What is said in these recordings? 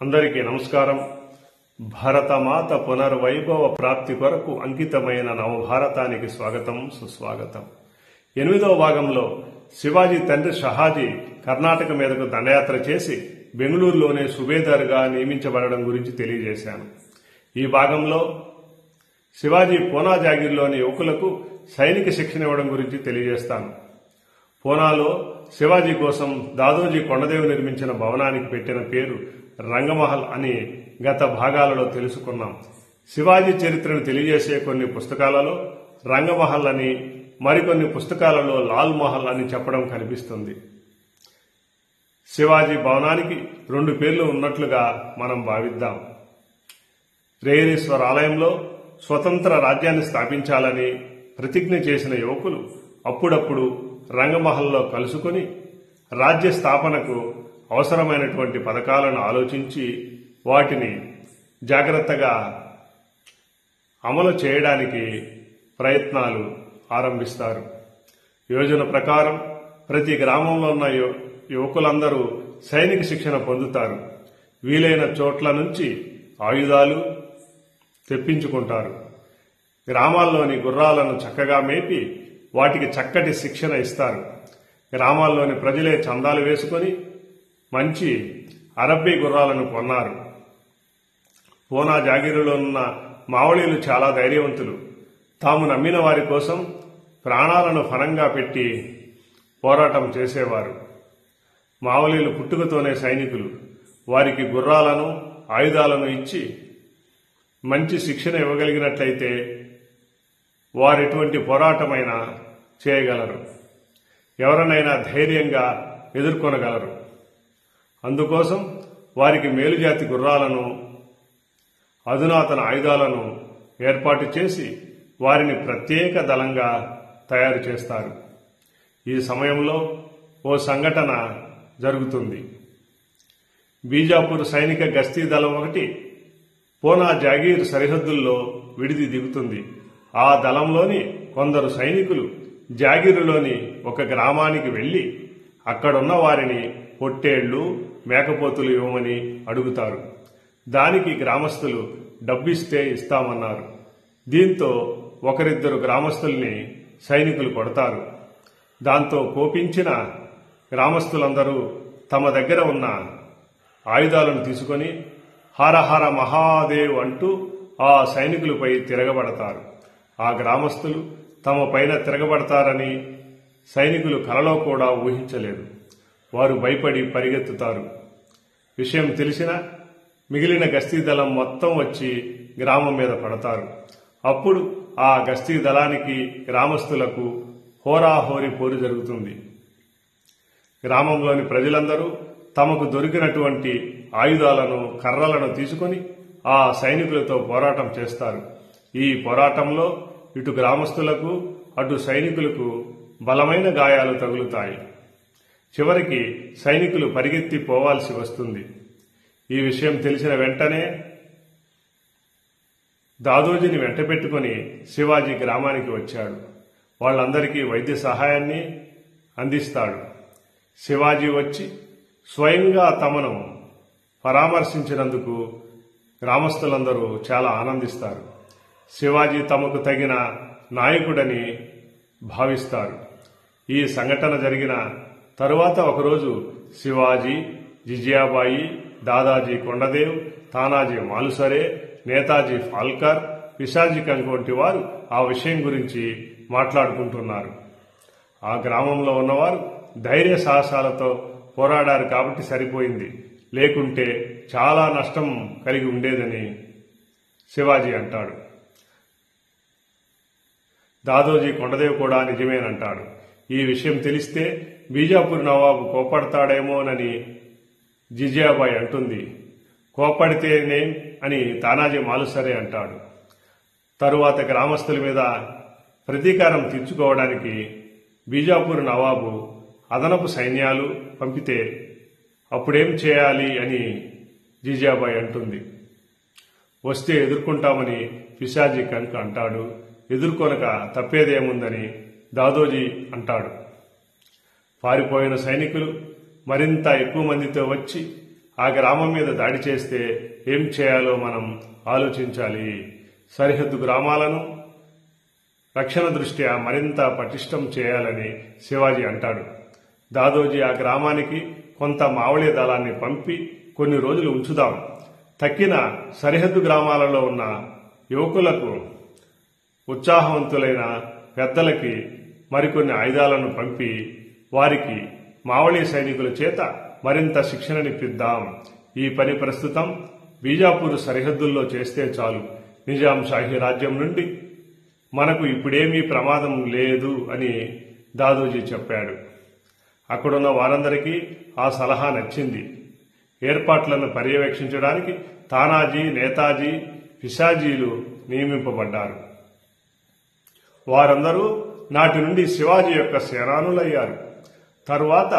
అందరికీ నమస్కారం. భరతమాత పునర్వైభవ ప్రాప్తి కొరకు అంకితమైన నవభారతానికి స్వాగతం, సుస్వాగతం. 8వ భాగంలో శివాజీ తండ్రి షహాజీ కర్ణాటక మీదకు దండయాత్ర చేసి బెంగళూరులోనే సుబేదార్గా నియమించబడడం గురించి తెలియజేశాను. ఈ భాగంలో శివాజీ పూనా జాగీర్లోని యువకులకు సైనిక శిక్షణ ఇవ్వడం గురించి తెలియజేస్తాను. పూనాలో శివాజీ కోసం దాదోజీ కొండదేవి నిర్మించిన భవనానికి పెట్టిన పేరు రంగమహల్ అని గత భాగాలలో తెలుసుకున్నాం. శివాజీ చరిత్రను తెలియజేసే కొన్ని పుస్తకాలలో రంగమహల్ అని, మరికొన్ని పుస్తకాలలో లాల్ మహల్ అని చెప్పడం కనిపిస్తుంది. శివాజీ భవనానికి 2 పేర్లు ఉన్నట్లుగా మనం భావిద్దాం. రేయరేశ్వర ఆలయంలో స్వతంత్ర రాజ్యాన్ని స్థాపించాలని ప్రతిజ్ఞ చేసిన యువకులు అప్పుడప్పుడు రంగమహల్లో కలుసుకుని రాజ్య స్థాపనకు అవసరమైనటువంటి పథకాలను ఆలోచించి వాటిని జాగ్రత్తగా అమలు చేయడానికి ప్రయత్నాలు ఆరంభిస్తారు. యోజన ప్రకారం ప్రతి గ్రామంలో ఉన్న యువకులందరూ సైనిక శిక్షణ పొందుతారు. వీలైన చోట్ల నుంచి ఆయుధాలు తెప్పించుకుంటారు. గ్రామాల్లోని గుర్రాలను చక్కగా మేపి వాటికి చక్కటి శిక్షణ ఇస్తారు. గ్రామాల్లోని ప్రజలే చందాలు వేసుకుని మంచి అరబ్బీ గుర్రాలను కొన్నారు. పూనా జాగీరులో ఉన్న మావళీలు చాలా ధైర్యవంతులు. తాము నమ్మిన వారి కోసం ప్రాణాలను ఫలంగా పెట్టి పోరాటం చేసేవారు. మావళీలు పుట్టుకతోనే సైనికులు. వారికి గుర్రాలను, ఆయుధాలను ఇచ్చి మంచి శిక్షణ ఇవ్వగలిగినట్లయితే వారెటువంటి పోరాటమైనా చేయగలరు. ఎవరినైనా ధైర్యంగా ఎదుర్కొనగలరు. అందుకోసం వారికి మేలుజాతి గుర్రాలను, అధునాతన ఆయుధాలను ఏర్పాటు చేసి వారిని ప్రత్యేక దళంగా తయారు చేస్తారు. ఈ సమయంలో ఓ సంఘటన జరుగుతుంది. బీజాపూర్ సైనిక గస్తీ దళం ఒకటి పూనా జాగీర్ సరిహద్దుల్లో విడిది దిగుతుంది. ఆ దళంలోని కొందరు సైనికులు జాగీరులోని ఒక గ్రామానికి వెళ్లి అక్కడున్న వారిని పొట్టేళ్లు, మేకపోతులు ఇవ్వమని అడుగుతారు. దానికి గ్రామస్తులు డబ్బిస్తే ఇస్తామన్నారు. దీంతో ఒకరిద్దరు గ్రామస్తుల్ని సైనికులు కొడతారు. దాంతో కోపించిన గ్రామస్తులందరూ తమ దగ్గర ఉన్న ఆయుధాలను తీసుకుని హర హర మహాదేవ్ అంటూ ఆ సైనికులపై తిరగబడతారు. ఆ గ్రామస్తులు తమ పైన తిరగబడతారని సైనికులు కలలో కూడా ఊహించలేదు. వారు భయపడి పరిగెత్తుతారు. విషయం తెలిసిన మిగిలిన గస్తీ దళం మొత్తం వచ్చి గ్రామం మీద పడతారు. అప్పుడు ఆ గస్తీ దళానికి గ్రామస్తులకు హోరాహోరీ పోరు జరుగుతుంది. గ్రామంలోని ప్రజలందరూ తమకు దొరికినటువంటి ఆయుధాలను, కర్రలను తీసుకుని ఆ సైనికులతో పోరాటం చేస్తారు. ఈ పోరాటంలో ఇటు గ్రామస్తులకు, అటు సైనికులకు బలమైన గాయాలు తగులుతాయి. చివరికి సైనికులు పరిగెత్తి పోవాల్సి వస్తుంది. ఈ విషయం తెలిసిన వెంటనే దాదోజీని వెంటబెట్టుకుని శివాజీ గ్రామానికి వచ్చాడు. వాళ్ళందరికీ వైద్య సహాయాన్ని అందిస్తాడు. శివాజీ వచ్చి స్వయంగా తమను పరామర్శించినందుకు గ్రామస్తులందరూ చాలా ఆనందిస్తారు. శివాజీ తమకు తగిన నాయకుడని భావిస్తారు. ఈ సంఘటన జరిగిన తరువాత ఒకరోజు శివాజీ, జిజియాబాయి, దాదాజీ కొండదేవ్, తానాజీ మాలుసరే, నేతాజీ ఫాల్కర్, పిశాజీ కంగ్ వంటి వారు ఆ విషయం గురించి మాట్లాడుకుంటున్నారు. ఆ గ్రామంలో ఉన్నవారు ధైర్య సాహసాలతో పోరాడారు కాబట్టి సరిపోయింది, లేకుంటే చాలా నష్టం కలిగి ఉండేదని శివాజీ అంటాడు. దాదోజీ కొండదేవ్ కూడా నిజమేనంటాడు. ఈ విషయం తెలిస్తే బీజాపూర్ నవాబు కోపడతాడేమోనని జిజియాబాయి అంటుంది. కోపడితేనే అని తానాజీ మాలుసరే అంటాడు. తరువాత గ్రామస్తుల మీద ప్రతీకారం తీర్చుకోవడానికి బీజాపూర్ నవాబు అదనపు సైన్యాలు పంపితే అప్పుడేం చేయాలి అని జిజియాబాయి అంటుంది. వస్తే ఎదుర్కొంటామని పిశాజీ కంక్ అంటాడు. ఎదుర్కొనక తప్పేదేముందని దాదోజీ అంటాడు. పారిపోయిన సైనికులు మరింత ఎక్కువ మందితో వచ్చి ఆ గ్రామం మీద దాడి చేస్తే ఏం చేయాలో మనం ఆలోచించాలి. సరిహద్దు గ్రామాలను రక్షణ దృష్ట్యా మరింత పటిష్టం చేయాలని శివాజీ అంటాడు. దాదోజీ ఆ గ్రామానికి కొంత మావళి దళాన్ని పంపి కొన్ని రోజులు ఉంచుదాం, తక్కిన సరిహద్దు గ్రామాలలో ఉన్న యువకులకు, ఉత్సాహవంతులైన పెద్దలకి మరికొన్ని ఆయుధాలను పంపి వారికి మావళి సైనికుల చేత మరింత శిక్షణనిప్పిద్దాం. ఈ పని ప్రస్తుతం బీజాపూర్ సరిహద్దుల్లో చేస్తే చాలు. నిజాం షాహీ రాజ్యం నుండి మనకు ఇప్పుడేమీ ప్రమాదం లేదు అని దాదోజీ చెప్పాడు. అక్కడున్న వారందరికీ ఆ సలహా నచ్చింది. ఏర్పాట్లను పర్యవేక్షించడానికి తానాజీ, నేతాజీ, పిశాజీలు నియమింపబడ్డారు. వారందరూ నాటి నుండి శివాజీ యొక్క సేనానులయ్యారు. తరువాత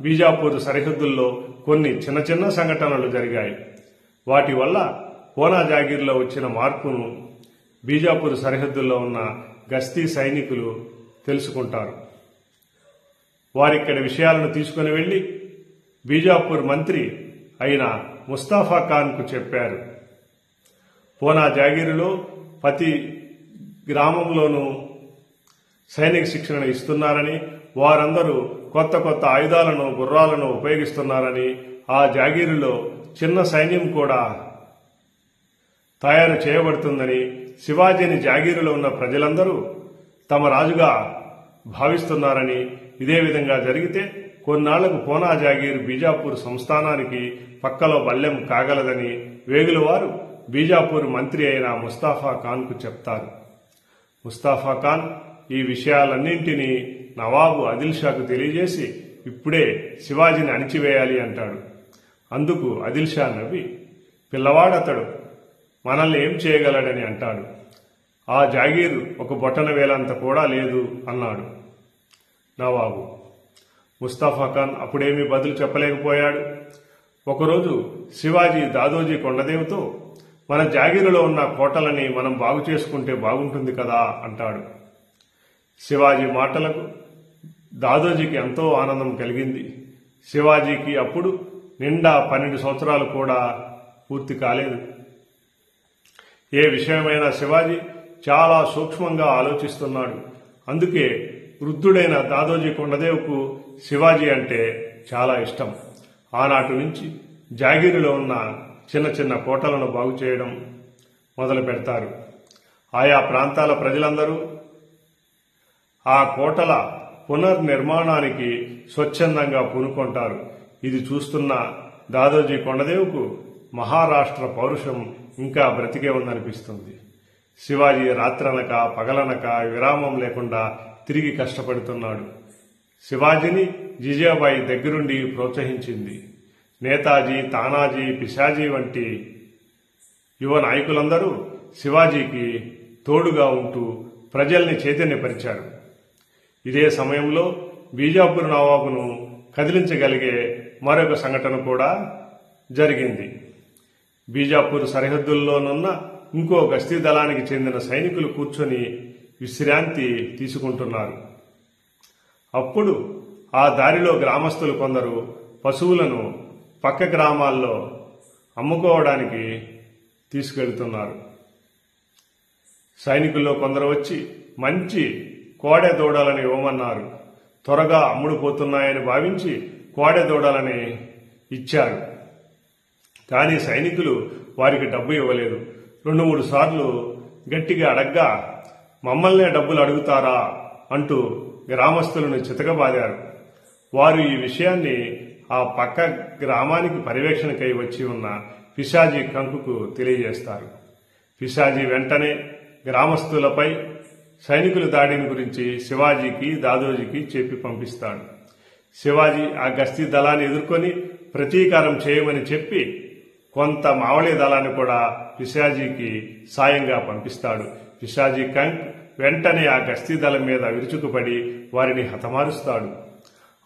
బీజాపూర్ సరిహద్దుల్లో కొన్ని చిన్న చిన్న సంఘటనలు జరిగాయి. వాటి వల్ల పూనా జాగీర్లో వచ్చిన మార్పును బీజాపూర్ సరిహద్దుల్లో ఉన్న గస్తీ సైనికులు తెలుసుకుంటారు. వారిక్కడి విషయాలను తీసుకుని వెళ్లి బీజాపూర్ మంత్రి అయిన ముస్తాఫా ఖాన్కు చెప్పారు. పూనా జాగీరులో ప్రతి గ్రామంలోనూ సైనిక శిక్షణ ఇస్తున్నారని, వారందరూ కొత్త కొత్త ఆయుధాలను, గుర్రాలను ఉపయోగిస్తున్నారని, ఆ జాగీరులో చిన్న సైన్యం కూడా తయారు చేయబడుతుందని, శివాజీని జాగీరులో ఉన్న ప్రజలందరూ తమ రాజుగా భావిస్తున్నారని, ఇదే విధంగా జరిగితే కొన్నాళ్లకు పూనా జాగీర్ బీజాపూర్ సంస్థానానికి పక్కలో బల్లెం కాగలదని వేగులవారు బీజాపూర్ మంత్రి అయిన ముస్తాఫా ఖాన్కు చెప్తారు. ముస్తాఫా ఖాన్ ఈ విషయాలన్నింటినీ నవాబు ఆదిల్ షాకు తెలియజేసి ఇప్పుడే శివాజీని అణిచివేయాలి అంటాడు. అందుకు ఆదిల్ షా నవ్వి, పిల్లవాడతడు, మనల్ని ఏం చేయగలడని అంటాడు. ఆ జాగీరు ఒక బొటన వేలంత కూడా లేదు అన్నాడు నవాబు. ముస్తాఫా ఖాన్ అప్పుడేమీ బదులు చెప్పలేకపోయాడు. ఒకరోజు శివాజీ దాదోజీ కొండదేవుతో, మన జాగీరులో ఉన్న కోటలని మనం బాగు చేసుకుంటే బాగుంటుంది కదా అంటాడు. శివాజీ మాటలకు దాదోజీకి ఎంతో ఆనందం కలిగింది. శివాజీకి అప్పుడు నిండా 12 సంవత్సరాలు కూడా పూర్తి కాలేదు. ఏ విషయమైనా శివాజీ చాలా సూక్ష్మంగా ఆలోచిస్తున్నాడు. అందుకే వృద్ధుడైన దాదోజీ కొండదేవ్కు శివాజీ అంటే చాలా ఇష్టం. ఆనాటి నుంచి జాగీరులో ఉన్న చిన్న చిన్న కోటలను బాగు చేయడం మొదలు పెడతారు. ఆయా ప్రాంతాల ప్రజలందరూ ఆ కోటల పునర్నిర్మాణానికి స్వచ్ఛందంగా పూనుకొంటారు. ఇది చూస్తున్న దాదోజీ కొండదేవ్కు మహారాష్ట్ర పౌరుషం ఇంకా బ్రతికే ఉందనిపిస్తుంది. శివాజీ రాత్రనక పగలనక విరామం లేకుండా తిరిగి కష్టపడుతున్నాడు. శివాజీని జిజాబాయి దగ్గరుండి ప్రోత్సహించింది. నేతాజీ, తానాజీ, పిశాజీ వంటి యువ నాయకులందరూ శివాజీకి తోడుగా ఉంటూ ప్రజల్ని చైతన్యపరిచారు. ఇదే సమయంలో బీజాపూర్ నవాబును కదిలించగలిగే మరొక సంఘటన కూడా జరిగింది. బీజాపూర్ సరిహద్దుల్లోనున్న ఇంకో గస్తీ దళానికి చెందిన సైనికులు కూర్చొని విశ్రాంతి తీసుకుంటున్నారు. అప్పుడు ఆ దారిలో గ్రామస్తులు కొందరు పశువులను పక్క గ్రామాల్లో అమ్ముకోవడానికి తీసుకెళ్తున్నారు. సైనికుల్లో కొందరు వచ్చి మంచి కోడె దూడలని ఇవ్వమన్నారు. త్వరగా అమ్ముడుపోతున్నాయని భావించి కోడె దూడలని ఇచ్చారు. కానీ సైనికులు వారికి డబ్బు ఇవ్వలేదు. 2-3 సార్లు గట్టిగా అడగ్గా మమ్మల్నే డబ్బులు అడుగుతారా అంటూ గ్రామస్తులను చితకబాదారు. వారు ఈ విషయాన్ని ఆ పక్క గ్రామానికి పర్యవేక్షణకై వచ్చి ఉన్న పిశాజీ కంకుకు తెలియజేస్తారు. పిశాజీ వెంటనే గ్రామస్తులపై సైనికుల దాడిని గురించి శివాజీకి, దాదోజీకి చెప్పి పంపిస్తాడు. శివాజీ ఆ గస్తీ దళాన్ని ఎదుర్కొని ప్రతీకారం చేయమని చెప్పి కొంత మావళి దళాన్ని కూడా పిశాజీకి సాయంగా పంపిస్తాడు. పిశాజీ కంక్ వెంటనే ఆ గస్తీ దళం మీద విరుచుకుపడి వారిని హతమారుస్తాడు.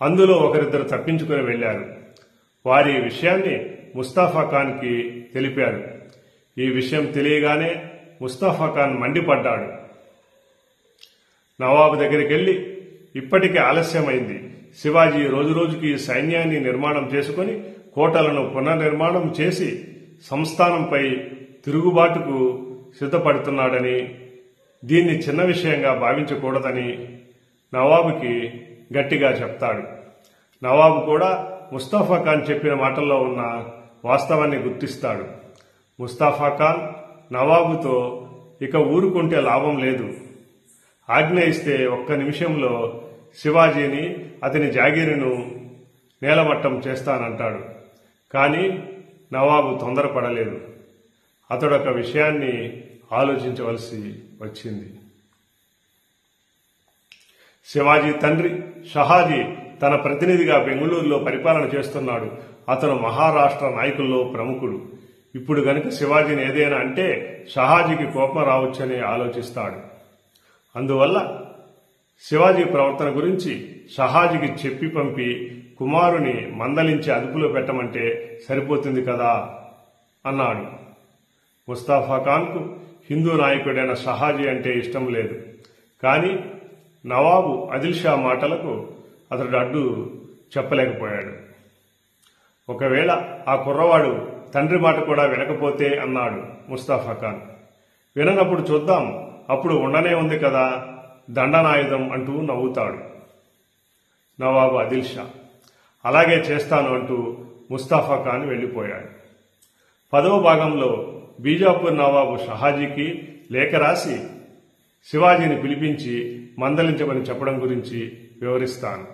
అందులో ఒకరిద్దరు తప్పించుకుని వెళ్లారు. వారి విషయాన్ని ముస్తాఫా ఖాన్కి తెలిపారు. ఈ విషయం తెలియగానే ముస్తాఫా ఖాన్ మండిపడ్డాడు. నవాబు దగ్గరికి వెళ్లి, ఇప్పటికే ఆలస్యమైంది, శివాజీ రోజురోజుకి సైన్యాన్ని నిర్మాణం చేసుకుని కోటలను పునర్నిర్మాణం చేసి సంస్థానంపై తిరుగుబాటుకు సిద్ధపడుతున్నాడని, దీన్ని చిన్న విషయంగా భావించకూడదని నవాబుకి గట్టిగా చెప్తాడు. నవాబు కూడా ముస్తఫా ఖాన్ చెప్పిన మాటల్లో ఉన్న వాస్తవాన్ని గుర్తిస్తాడు. ముస్తఫా ఖాన్ నవాబుతో ఇక ఊరుకుంటే లాభం లేదు, ఆజ్ఞ ఇస్తే ఒక్క నిమిషంలో శివాజీని, అతని జాగీరును నేలమట్టం చేస్తానంటాడు. కానీ నవాబు తొందరపడలేదు. అతడొక విషయాన్ని ఆలోచించవలసి వచ్చింది. శివాజీ తండ్రి షహాజీ తన ప్రతినిధిగా బెంగళూరులో పరిపాలన చేస్తున్నాడు. అతను మహారాష్ట్ర నాయకుల్లో ప్రముఖుడు. ఇప్పుడు గనుక శివాజీని ఏదైనా అంటే షహాజీకి కోపం రావచ్చని ఆలోచిస్తాడు. అందువల్ల శివాజీ ప్రవర్తన గురించి షహాజీకి చెప్పి పంపి కుమారుని మందలించి అదుపులో పెట్టమంటే సరిపోతుంది కదా అన్నాడు. ముస్తఫా ఖాన్కు హిందూ నాయకుడైన షహాజీ అంటే ఇష్టం లేదు. కానీ నవాబు ఆదిల్ షా మాటలకు అతడు అడ్డు చెప్పలేకపోయాడు. ఒకవేళ ఆ కుర్రవాడు తండ్రి మాట కూడా వినకపోతే అన్నాడు ముస్తఫా ఖాన్. విననప్పుడు చూద్దాం, అప్పుడు ఉండనే ఉంది కదా దండనాయుధం అంటూ నవ్వుతాడు నవాబు ఆదిల్ షా. అలాగే చేస్తాను అంటూ ముస్తఫా ఖాన్ వెళ్లిపోయాడు. 10వ భాగంలో బీజాపూర్ నవాబు షహాజీకి లేఖ రాసి శివాజీని పిలిపించి మందలించమని చెప్పడం గురించి వివరిస్తాను.